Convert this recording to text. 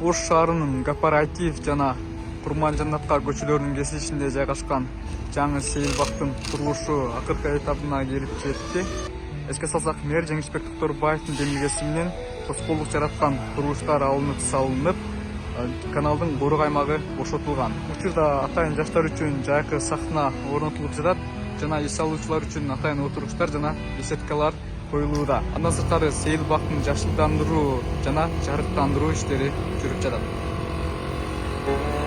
Ош шаарынын Кооператив жана Курман Жаннатка көчөлөрүнүн кесилишинде жайгашкан жаңы сейил бактын курулушу акыркы этабына келип жетти. Эске салсак, мэр Жеңишбек Токторбаевдин демилгеси менен тоскоолдук жараткан курулуштар алынып салынып, каналдын борук аймагы бошотулган. Учурда атайын жаштар үчүн жайкы сахна орнотулуп жатат жана эс алуучулар үчүн атайын отуруштар жана беседкалар коюлууда. Андан сырткары сейил бактын жашылдандыруу жана жарыктандыруу иштери жүрүп жатат.